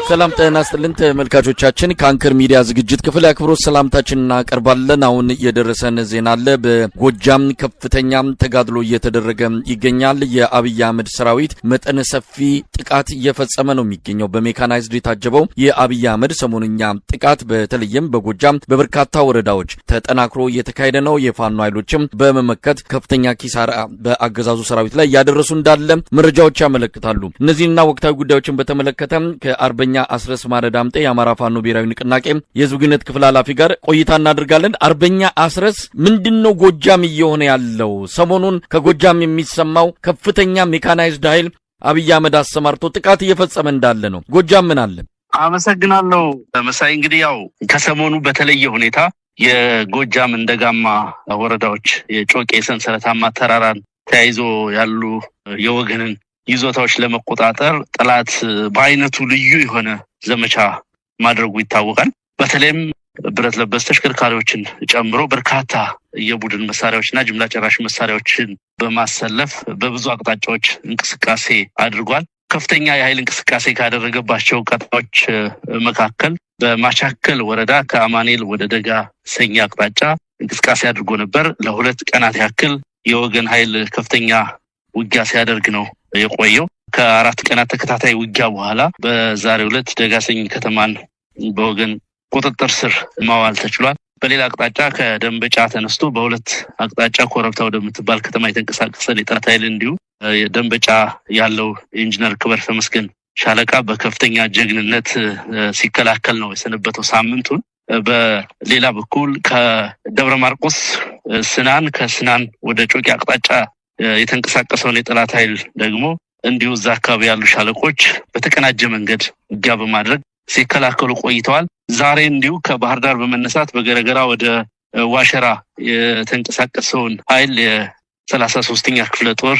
ሰላም ጤና ይስጥልን ተመልካቾቻችን ከአንከር ሚዲያ ዝግጅት ክፍል አክብሮት ሰላምታችንን እናቀርባለን። አሁን የደረሰን ዜና አለ። በጎጃም ከፍተኛ ተጋድሎ እየተደረገ ይገኛል። የአብይ አህመድ ሰራዊት መጠነ ሰፊ ጥቃት እየፈጸመ ነው የሚገኘው። በሜካናይዝድ የታጀበው የአብይ አህመድ ሰሞንኛ ጥቃት በተለይም በጎጃም በበርካታ ወረዳዎች ተጠናክሮ እየተካሄደ ነው። የፋኖ ኃይሎችም በመመከት ከፍተኛ ኪሳራ በአገዛዙ ሰራዊት ላይ ያደረሱ እንዳለ መረጃዎች ያመለክታሉ። እነዚህና ወቅታዊ ጉዳዮችን በተመለከተ ከአርበኛ አስረስ ማረዳምጤ የአማራ ፋኖ ብሔራዊ ንቅናቄ የህዝብ ግንኙነት ክፍል ኃላፊ ጋር ቆይታ እናደርጋለን። አርበኛ አስረስ ምንድነው ጎጃም እየሆነ ያለው? ሰሞኑን ከጎጃም የሚሰማው ከፍተኛ ሜካናይዝድ ኃይል አብይ አህመድ አሰማርቶ ጥቃት እየፈጸመ እንዳለ ነው። ጎጃም ምን አለ? አመሰግናለሁ መሳይ። እንግዲህ ያው ከሰሞኑ በተለየ ሁኔታ የጎጃም እንደጋማ ወረዳዎች የጮቄ ሰንሰለታማ ተራራን ተያይዞ ያሉ የወገንን ይዞታዎች ለመቆጣጠር ጠላት በአይነቱ ልዩ የሆነ ዘመቻ ማድረጉ ይታወቃል። በተለይም ብረት ለበስ ተሽከርካሪዎችን ጨምሮ በርካታ የቡድን መሳሪያዎችና ጅምላ ጨራሽ መሳሪያዎችን በማሰለፍ በብዙ አቅጣጫዎች እንቅስቃሴ አድርጓል። ከፍተኛ የኃይል እንቅስቃሴ ካደረገባቸው ቀጣዮች መካከል በማቻከል ወረዳ ከአማኔል ወደ ደጋ ሰኛ አቅጣጫ እንቅስቃሴ አድርጎ ነበር። ለሁለት ቀናት ያክል የወገን ኃይል ከፍተኛ ውጊያ ሲያደርግ ነው የቆየው። ከአራት ቀናት ተከታታይ ውጊያ በኋላ በዛሬው ዕለት ደጋሰኝ ከተማን በወገን ቁጥጥር ስር ማዋል ተችሏል። በሌላ አቅጣጫ ከደንበጫ ተነስቶ በሁለት አቅጣጫ ኮረብታ ወደምትባል ከተማ የተንቀሳቀሰ የጠላት ኃይል እንዲሁ ደንበጫ ያለው ኢንጂነር ክበር ተመስገን ሻለቃ በከፍተኛ ጀግንነት ሲከላከል ነው የሰነበተው ሳምንቱን። በሌላ በኩል ከደብረ ማርቆስ ስናን ከስናን ወደ ጮቄ አቅጣጫ የተንቀሳቀሰውን የጠላት ኃይል ደግሞ እንዲሁ እዛ አካባቢ ያሉ ሻለቆች በተቀናጀ መንገድ ውጊያ በማድረግ ሲከላከሉ ቆይተዋል። ዛሬ እንዲሁ ከባህር ዳር በመነሳት በገረገራ ወደ ዋሸራ የተንቀሳቀሰውን ኃይል የ33ኛ ክፍለ ጦር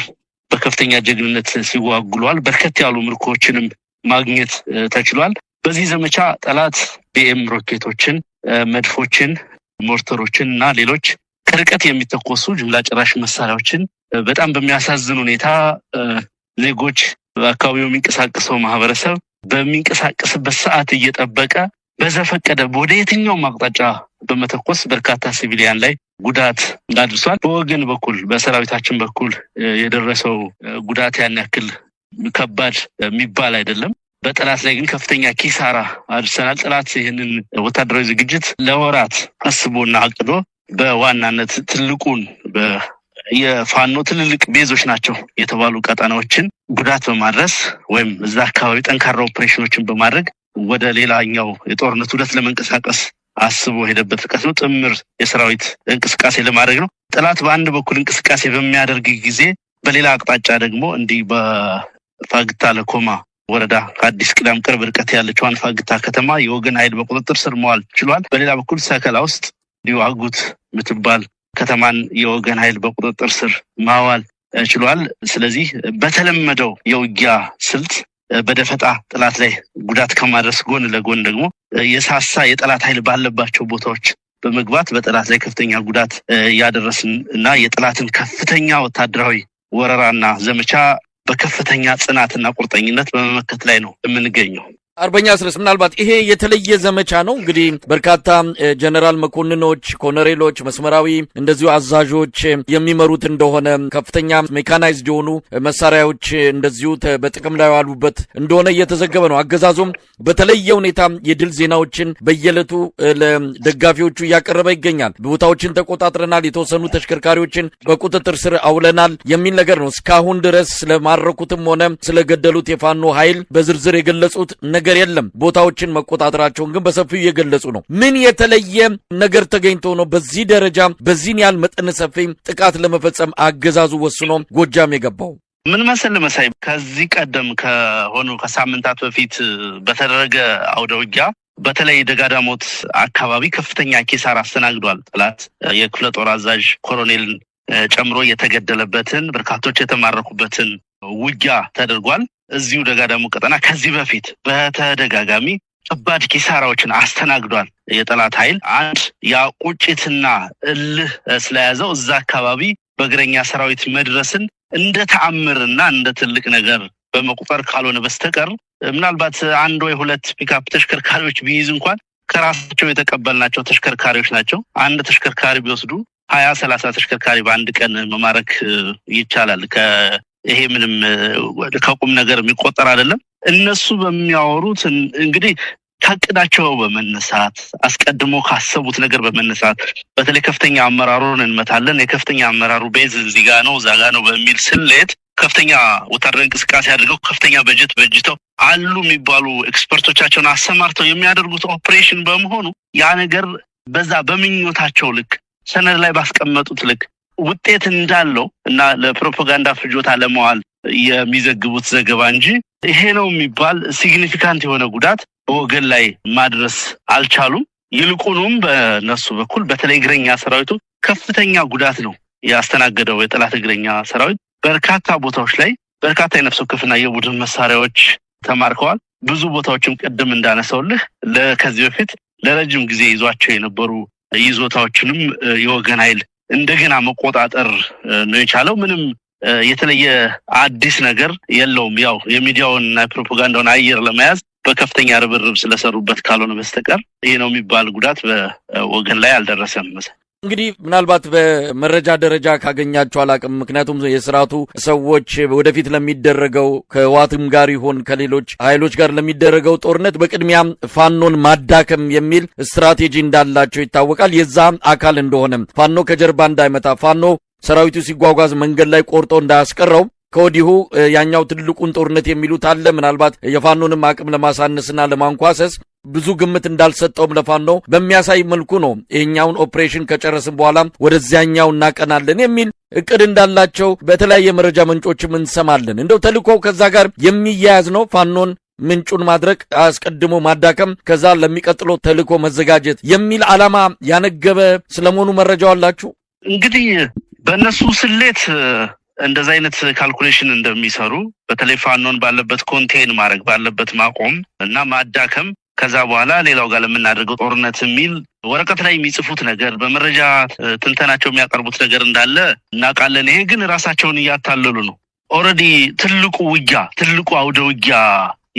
በከፍተኛ ጀግንነት ሲዋጉሏል። በርከት ያሉ ምርኮችንም ማግኘት ተችሏል። በዚህ ዘመቻ ጠላት ቢኤም ሮኬቶችን፣ መድፎችን፣ ሞርተሮችን እና ሌሎች ከርቀት የሚተኮሱ ጅምላ ጨራሽ መሳሪያዎችን በጣም በሚያሳዝን ሁኔታ ዜጎች በአካባቢው የሚንቀሳቀሰው ማህበረሰብ በሚንቀሳቀስበት ሰዓት እየጠበቀ በዘፈቀደ ወደ የትኛውም አቅጣጫ በመተኮስ በርካታ ሲቪሊያን ላይ ጉዳት አድርሷል። በወገን በኩል በሰራዊታችን በኩል የደረሰው ጉዳት ያን ያክል ከባድ የሚባል አይደለም። በጠላት ላይ ግን ከፍተኛ ኪሳራ አድርሰናል። ጠላት ይህንን ወታደራዊ ዝግጅት ለወራት አስቦና አቅዶ በዋናነት ትልቁን የፋኖ ትልልቅ ቤዞች ናቸው የተባሉ ቀጠናዎችን ጉዳት በማድረስ ወይም እዛ አካባቢ ጠንካራ ኦፕሬሽኖችን በማድረግ ወደ ሌላኛው የጦርነት ውደት ለመንቀሳቀስ አስቦ ሄደበት ርቀት ነው። ጥምር የሰራዊት እንቅስቃሴ ለማድረግ ነው። ጠላት በአንድ በኩል እንቅስቃሴ በሚያደርግ ጊዜ በሌላ አቅጣጫ ደግሞ እንዲህ በፋግታ ለኮማ ወረዳ ከአዲስ ቅዳም ቅርብ ርቀት ያለችዋን ፋግታ ከተማ የወገን ኃይል በቁጥጥር ስር መዋል ችሏል። በሌላ በኩል ሰከላ ውስጥ እንዲሁ አጉት የምትባል ከተማን የወገን ኃይል በቁጥጥር ስር ማዋል ችሏል። ስለዚህ በተለመደው የውጊያ ስልት በደፈጣ ጠላት ላይ ጉዳት ከማድረስ ጎን ለጎን ደግሞ የሳሳ የጠላት ኃይል ባለባቸው ቦታዎች በመግባት በጠላት ላይ ከፍተኛ ጉዳት ያደረስን እና የጠላትን ከፍተኛ ወታደራዊ ወረራና ዘመቻ በከፍተኛ ጽናትና ቁርጠኝነት በመመከት ላይ ነው የምንገኘው። አርበኛ አስረስ ምናልባት ይሄ የተለየ ዘመቻ ነው። እንግዲህ በርካታ ጀነራል መኮንኖች፣ ኮሎኔሎች፣ መስመራዊ እንደዚሁ አዛዦች የሚመሩት እንደሆነ ከፍተኛ ሜካናይዝድ የሆኑ መሳሪያዎች እንደዚሁ በጥቅም ላይ ያሉበት እንደሆነ እየተዘገበ ነው። አገዛዙም በተለየ ሁኔታ የድል ዜናዎችን በየዕለቱ ለደጋፊዎቹ እያቀረበ ይገኛል። ቦታዎችን ተቆጣጥረናል፣ የተወሰኑ ተሽከርካሪዎችን በቁጥጥር ስር አውለናል የሚል ነገር ነው። እስካሁን ድረስ ስለማረኩትም ሆነ ስለገደሉት የፋኖ ኃይል በዝርዝር የገለጹት ነገር የለም። ቦታዎችን መቆጣጠራቸውን ግን በሰፊው እየገለጹ ነው። ምን የተለየ ነገር ተገኝቶ ነው በዚህ ደረጃ በዚህን ያህል መጠነ ሰፊ ጥቃት ለመፈጸም አገዛዙ ወስኖ ጎጃም የገባው? ምን መሰለህ መሳይ፣ ከዚህ ቀደም ከሆኑ ከሳምንታት በፊት በተደረገ አውደ ውጊያ በተለይ ደጋዳሞት አካባቢ ከፍተኛ ኪሳራ አስተናግዷል። ጠላት የክፍለ ጦር አዛዥ ኮሎኔልን ጨምሮ የተገደለበትን በርካቶች የተማረኩበትን ውጊያ ተደርጓል። እዚሁ ደጋዳሞ ቀጠና ከዚህ በፊት በተደጋጋሚ ከባድ ኪሳራዎችን አስተናግዷል የጠላት ኃይል። አንድ ያ ቁጭትና እልህ ስለያዘው እዛ አካባቢ በእግረኛ ሰራዊት መድረስን እንደ ተአምርና እንደ ትልቅ ነገር በመቁጠር ካልሆነ በስተቀር ምናልባት አንድ ወይ ሁለት ፒክአፕ ተሽከርካሪዎች ቢይዝ እንኳን ከራሳቸው የተቀበልናቸው ተሽከርካሪዎች ናቸው። አንድ ተሽከርካሪ ቢወስዱ 20-30 ተሽከርካሪ በአንድ ቀን መማረክ ይቻላል። ይሄ ምንም ከቁም ነገር የሚቆጠር አይደለም። እነሱ በሚያወሩት እንግዲህ ታቅዳቸው በመነሳት አስቀድሞ ካሰቡት ነገር በመነሳት በተለይ ከፍተኛ አመራሩን እንመታለን የከፍተኛ አመራሩ ቤዝ እዚህ ጋር ነው እዛ ጋር ነው በሚል ስሌት ከፍተኛ ወታደራዊ እንቅስቃሴ አድርገው ከፍተኛ በጀት በጅተው አሉ የሚባሉ ኤክስፐርቶቻቸውን አሰማርተው የሚያደርጉት ኦፕሬሽን በመሆኑ ያ ነገር በዛ በሚኞታቸው ልክ ሰነድ ላይ ባስቀመጡት ልክ ውጤት እንዳለው እና ለፕሮፓጋንዳ ፍጆታ ለመዋል የሚዘግቡት ዘገባ እንጂ ይሄ ነው የሚባል ሲግኒፊካንት የሆነ ጉዳት በወገን ላይ ማድረስ አልቻሉም። ይልቁንም በነሱ በኩል በተለይ እግረኛ ሰራዊቱ ከፍተኛ ጉዳት ነው ያስተናገደው። የጠላት እግረኛ ሰራዊት በርካታ ቦታዎች ላይ በርካታ የነፍስ ወከፍና የቡድን መሳሪያዎች ተማርከዋል። ብዙ ቦታዎችም ቀደም እንዳነሳውልህ ከዚህ በፊት ለረጅም ጊዜ ይዟቸው የነበሩ ይዞታዎችንም የወገን ኃይል እንደገና መቆጣጠር ነው የቻለው። ምንም የተለየ አዲስ ነገር የለውም። ያው የሚዲያውንና ፕሮፓጋንዳውን አየር ለመያዝ በከፍተኛ ርብርብ ስለሰሩበት ካልሆነ በስተቀር ይሄ ነው የሚባል ጉዳት በወገን ላይ አልደረሰም። እንግዲህ ምናልባት በመረጃ ደረጃ ካገኛቸው አላቅም። ምክንያቱም የስርዓቱ ሰዎች ወደፊት ለሚደረገው ከህወሓትም ጋር ይሆን ከሌሎች ኃይሎች ጋር ለሚደረገው ጦርነት በቅድሚያ ፋኖን ማዳከም የሚል ስትራቴጂ እንዳላቸው ይታወቃል። የዛ አካል እንደሆነም ፋኖ ከጀርባ እንዳይመታ ፋኖ ሰራዊቱ ሲጓጓዝ መንገድ ላይ ቆርጦ እንዳያስቀረው ከወዲሁ ያኛው ትልቁን ጦርነት የሚሉት አለ። ምናልባት የፋኖንም አቅም ለማሳነስና ለማንኳሰስ ብዙ ግምት እንዳልሰጠውም ለፋኖ በሚያሳይ መልኩ ነው ይሄኛውን ኦፕሬሽን ከጨረስን በኋላ ወደዚያኛው እናቀናለን የሚል እቅድ እንዳላቸው በተለያየ መረጃ ምንጮችም እንሰማለን። እንደው ተልእኮው ከዛ ጋር የሚያያዝ ነው። ፋኖን ምንጩን ማድረግ፣ አስቀድሞ ማዳከም፣ ከዛ ለሚቀጥለው ተልእኮ መዘጋጀት የሚል ዓላማ ያነገበ ስለመሆኑ መረጃው አላችሁ? እንግዲህ በእነሱ ስሌት እንደዛ አይነት ካልኩሌሽን እንደሚሰሩ በተለይ ፋኖን ባለበት ኮንቴን ማድረግ ባለበት ማቆም እና ማዳከም ከዛ በኋላ ሌላው ጋር ለምናደርገው ጦርነት የሚል ወረቀት ላይ የሚጽፉት ነገር በመረጃ ትንተናቸው የሚያቀርቡት ነገር እንዳለ እናውቃለን። ይሄ ግን ራሳቸውን እያታለሉ ነው። ኦልሬዲ ትልቁ አውደ ውጊያ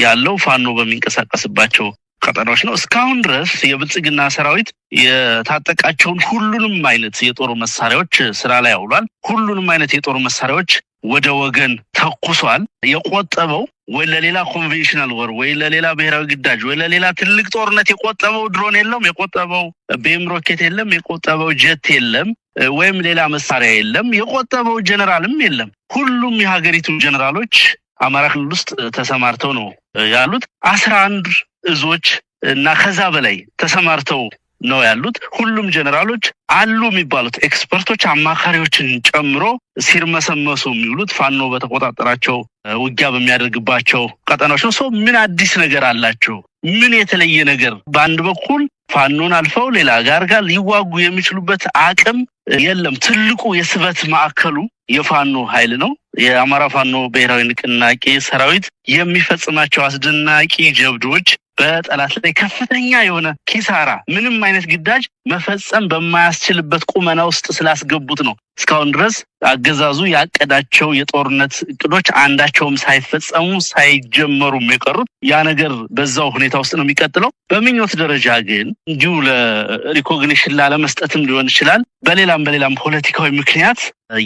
ያለው ፋኖ በሚንቀሳቀስባቸው ቀጠናዎች ነው። እስካሁን ድረስ የብልጽግና ሰራዊት የታጠቃቸውን ሁሉንም አይነት የጦር መሳሪያዎች ስራ ላይ አውሏል። ሁሉንም አይነት የጦር መሳሪያዎች ወደ ወገን ተኩሷል። የቆጠበው ወይ ለሌላ ኮንቬንሽናል ወር ወይ ለሌላ ብሔራዊ ግዳጅ ወይ ለሌላ ትልቅ ጦርነት የቆጠበው ድሮን የለም፣ የቆጠበው ቤም ሮኬት የለም፣ የቆጠበው ጀት የለም፣ ወይም ሌላ መሳሪያ የለም፣ የቆጠበው ጀነራልም የለም። ሁሉም የሀገሪቱ ጀነራሎች አማራ ክልል ውስጥ ተሰማርተው ነው ያሉት። 11 እዞች እና ከዛ በላይ ተሰማርተው ነው ያሉት። ሁሉም ጀነራሎች አሉ የሚባሉት ኤክስፐርቶች አማካሪዎችን ጨምሮ ሲርመሰመሱ የሚውሉት ፋኖ በተቆጣጠራቸው ውጊያ በሚያደርግባቸው ቀጠናዎች ነው። ምን አዲስ ነገር አላቸው? ምን የተለየ ነገር? በአንድ በኩል ፋኖን አልፈው ሌላ ጋር ሊዋጉ የሚችሉበት አቅም የለም። ትልቁ የስበት ማዕከሉ የፋኖ ኃይል ነው። የአማራ ፋኖ ብሔራዊ ንቅናቄ ሰራዊት የሚፈጽማቸው አስደናቂ ጀብዶች በጠላት ላይ ከፍተኛ የሆነ ኪሳራ ምንም አይነት ግዳጅ መፈጸም በማያስችልበት ቁመና ውስጥ ስላስገቡት ነው እስካሁን ድረስ አገዛዙ ያቀዳቸው የጦርነት እቅዶች አንዳቸውም ሳይፈጸሙ ሳይጀመሩም የቀሩት። ያ ነገር በዛው ሁኔታ ውስጥ ነው የሚቀጥለው። በምኞት ደረጃ ግን እንዲሁ ለሪኮግኒሽን ላለመስጠትም ሊሆን ይችላል በሌላም ፖለቲካዊ ምክንያት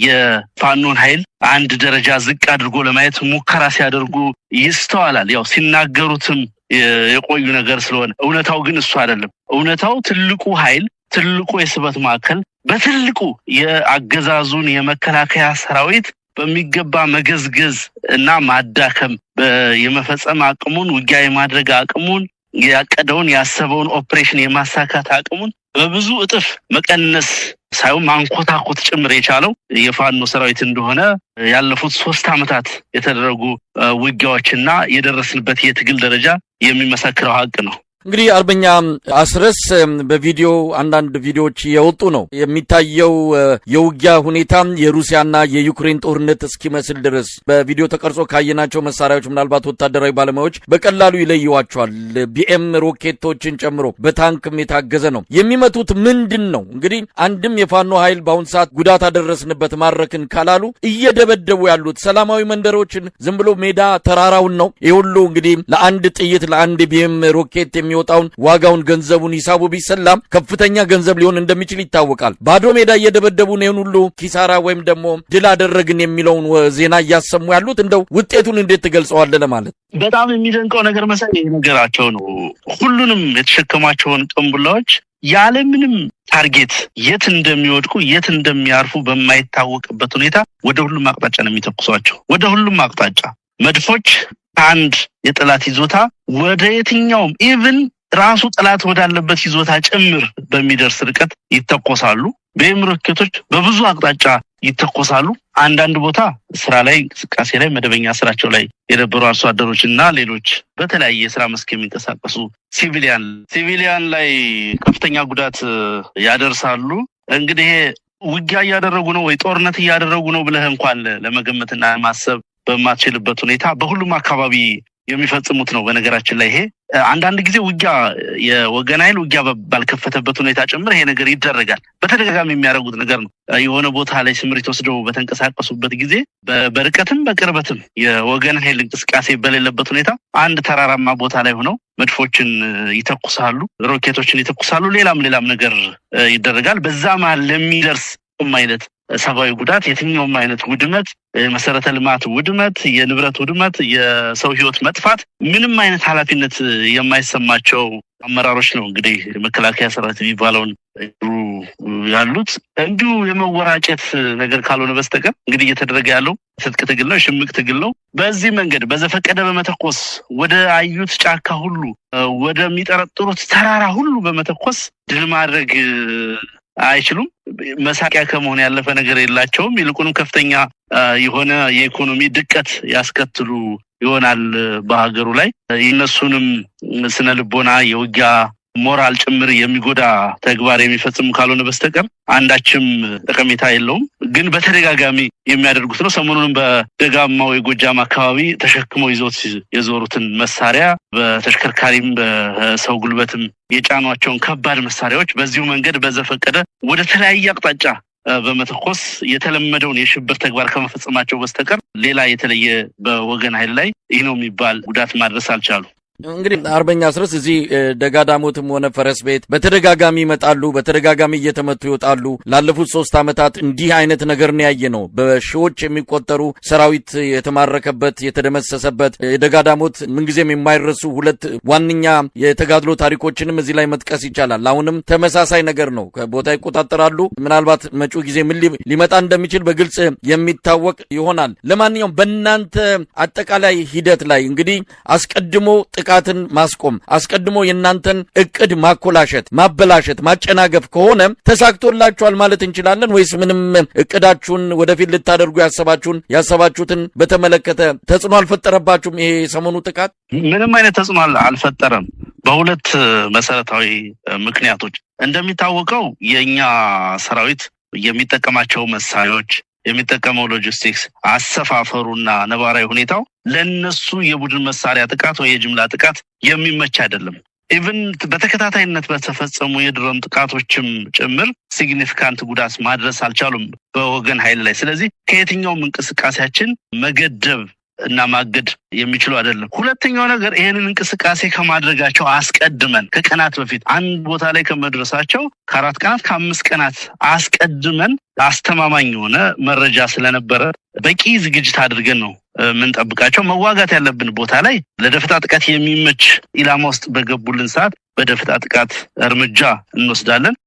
የፋኖን ኃይል አንድ ደረጃ ዝቅ አድርጎ ለማየት ሙከራ ሲያደርጉ ይስተዋላል። ያው ሲናገሩትም የቆዩ ነገር ስለሆነ እውነታው ግን እሱ አይደለም። እውነታው ትልቁ ኃይል ትልቁ የስበት ማዕከል በትልቁ የአገዛዙን የመከላከያ ሰራዊት በሚገባ መገዝገዝ እና ማዳከም የመፈጸም አቅሙን ውጊያ የማድረግ አቅሙን ያቀደውን ያሰበውን ኦፕሬሽን የማሳካት አቅሙን በብዙ እጥፍ መቀነስ ሳይሆን ማንኮታኮት ጭምር የቻለው የፋኖ ሰራዊት እንደሆነ ያለፉት 3 ዓመታት የተደረጉ ውጊያዎችና የደረስንበት የትግል ደረጃ የሚመሰክረው ሀቅ ነው። እንግዲህ አርበኛ አስረስ በቪዲዮ አንዳንድ ቪዲዮዎች የወጡ ነው የሚታየው የውጊያ ሁኔታ የሩሲያና የዩክሬን ጦርነት እስኪመስል ድረስ በቪዲዮ ተቀርጾ ካየናቸው መሳሪያዎች ምናልባት ወታደራዊ ባለሙያዎች በቀላሉ ይለዩዋቸዋል። ቢኤም ሮኬቶችን ጨምሮ በታንክም የታገዘ ነው። የሚመቱት ምንድን ነው? እንግዲህ አንድም የፋኖ ኃይል በአሁን ሰዓት ጉዳት አደረስንበት ማረክን ካላሉ እየደበደቡ ያሉት ሰላማዊ መንደሮችን ዝም ብሎ ሜዳ ተራራውን ነው። ይህ ሁሉ እንግዲህ ለአንድ ጥይት ለአንድ ቢኤም ሮኬት የሚወጣውን ዋጋውን ገንዘቡን ሂሳቡ ቢሰላም ከፍተኛ ገንዘብ ሊሆን እንደሚችል ይታወቃል። ባዶ ሜዳ እየደበደቡ ነው ሁሉ ኪሳራ ወይም ደግሞ ድል አደረግን የሚለውን ዜና እያሰሙ ያሉት። እንደው ውጤቱን እንዴት ትገልጸዋለህ ለማለት በጣም የሚደንቀው ነገር መሰለኝ ነገራቸው ነው። ሁሉንም የተሸከማቸውን ቅንቡላዎች ያለምንም ታርጌት የት እንደሚወድቁ የት እንደሚያርፉ በማይታወቅበት ሁኔታ ወደ ሁሉም አቅጣጫ ነው የሚተኩሷቸው። ወደ ሁሉም አቅጣጫ መድፎች አንድ የጠላት ይዞታ ወደ የትኛውም ኢቭን ራሱ ጠላት ወዳለበት ይዞታ ጭምር በሚደርስ ርቀት ይተኮሳሉ። ቢኤም ሮኬቶች በብዙ አቅጣጫ ይተኮሳሉ። አንዳንድ ቦታ ስራ ላይ እንቅስቃሴ ላይ መደበኛ ስራቸው ላይ የነበሩ አርሶ አደሮችና ሌሎች በተለያየ የስራ መስክ የሚንቀሳቀሱ ሲቪሊያን ላይ ከፍተኛ ጉዳት ያደርሳሉ። እንግዲህ ውጊያ እያደረጉ ነው ወይ ጦርነት እያደረጉ ነው ብለህ እንኳን ለመገመትና ማሰብ በማትችልበት ሁኔታ በሁሉም አካባቢ የሚፈጽሙት ነው። በነገራችን ላይ ይሄ አንዳንድ ጊዜ ውጊያ የወገን ኃይል ውጊያ ባልከፈተበት ሁኔታ ጭምር ይሄ ነገር ይደረጋል። በተደጋጋሚ የሚያደርጉት ነገር ነው። የሆነ ቦታ ላይ ስምሪት ወስደው በተንቀሳቀሱበት ጊዜ በርቀትም በቅርበትም የወገን ኃይል እንቅስቃሴ በሌለበት ሁኔታ አንድ ተራራማ ቦታ ላይ ሆነው መድፎችን ይተኩሳሉ፣ ሮኬቶችን ይተኩሳሉ፣ ሌላም ነገር ይደረጋል። በዛ መሀል ለሚደርስ አይነት ሰብአዊ ጉዳት የትኛውም አይነት ውድመት፣ መሰረተ ልማት ውድመት፣ የንብረት ውድመት፣ የሰው ህይወት መጥፋት ምንም አይነት ኃላፊነት የማይሰማቸው አመራሮች ነው እንግዲህ መከላከያ ሰራዊት የሚባለውን ያሉት። እንዲሁ የመወራጨት ነገር ካልሆነ በስተቀር እንግዲህ እየተደረገ ያለው ትጥቅ ትግል ነው፣ ሽምቅ ትግል ነው። በዚህ መንገድ በዘፈቀደ በመተኮስ ወደ አዩት ጫካ ሁሉ ወደሚጠረጥሩት ተራራ ሁሉ በመተኮስ ድል ማድረግ አይችሉም። መሳቂያ ከመሆን ያለፈ ነገር የላቸውም። ይልቁንም ከፍተኛ የሆነ የኢኮኖሚ ድቀት ያስከትሉ ይሆናል በሀገሩ ላይ። የነሱንም ስነ ልቦና የውጊያ ሞራል ጭምር የሚጎዳ ተግባር የሚፈጽሙ ካልሆነ በስተቀር አንዳችም ጠቀሜታ የለውም። ግን በተደጋጋሚ የሚያደርጉት ነው። ሰሞኑንም በደጋማው የጎጃም አካባቢ ተሸክመው ይዘውት የዞሩትን መሳሪያ በተሽከርካሪም በሰው ጉልበትም የጫኗቸውን ከባድ መሳሪያዎች በዚሁ መንገድ በዘፈቀደ ወደ ተለያየ አቅጣጫ በመተኮስ የተለመደውን የሽብር ተግባር ከመፈጸማቸው በስተቀር ሌላ የተለየ በወገን ኃይል ላይ ይህ ነው የሚባል ጉዳት ማድረስ አልቻሉ። እንግዲህ አርበኛ አስረስ እዚህ ደጋዳሞትም ሆነ ፈረስ ቤት በተደጋጋሚ ይመጣሉ፣ በተደጋጋሚ እየተመቱ ይወጣሉ። ላለፉት 3 ዓመታት እንዲህ አይነት ነገር ነው ያየነው። በሺዎች የሚቆጠሩ ሰራዊት የተማረከበት የተደመሰሰበት የደጋዳሞት ምንጊዜም የማይረሱ 2 ዋነኛ የተጋድሎ ታሪኮችንም እዚህ ላይ መጥቀስ ይቻላል። አሁንም ተመሳሳይ ነገር ነው። ከቦታ ይቆጣጠራሉ። ምናልባት መጪው ጊዜ ምን ሊመጣ እንደሚችል በግልጽ የሚታወቅ ይሆናል። ለማንኛውም በእናንተ አጠቃላይ ሂደት ላይ እንግዲህ አስቀድሞ ጥቃትን ማስቆም አስቀድሞ የናንተን እቅድ ማኮላሸት፣ ማበላሸት፣ ማጨናገፍ ከሆነ ተሳክቶላችኋል ማለት እንችላለን ወይስ ምንም እቅዳችሁን ወደፊት ልታደርጉ ያሰባችሁትን በተመለከተ ተጽዕኖ አልፈጠረባችሁም? ይሄ ሰሞኑ ጥቃት ምንም አይነት ተጽዕኖ አልፈጠረም። በሁለት መሰረታዊ ምክንያቶች። እንደሚታወቀው የኛ ሰራዊት የሚጠቀማቸው መሳሪያዎች የሚጠቀመው ሎጂስቲክስ አሰፋፈሩና ነባራዊ ሁኔታው ለነሱ የቡድን መሳሪያ ጥቃት ወይ የጅምላ ጥቃት የሚመች አይደለም። ኢቭን በተከታታይነት በተፈጸሙ የድሮን ጥቃቶችም ጭምር ሲግኒፊካንት ጉዳት ማድረስ አልቻሉም በወገን ኃይል ላይ። ስለዚህ ከየትኛውም እንቅስቃሴያችን መገደብ እና ማገድ የሚችሉ አይደለም። ሁለተኛው ነገር ይሄንን እንቅስቃሴ ከማድረጋቸው አስቀድመን ከቀናት በፊት አንድ ቦታ ላይ ከመድረሳቸው ከ4 ቀናት ከ5 ቀናት አስቀድመን አስተማማኝ የሆነ መረጃ ስለነበረ በቂ ዝግጅት አድርገን ነው ምንጠብቃቸው። መዋጋት ያለብን ቦታ ላይ ለደፈጣ ጥቃት የሚመች ኢላማ ውስጥ በገቡልን ሰዓት በደፈጣ ጥቃት እርምጃ እንወስዳለን።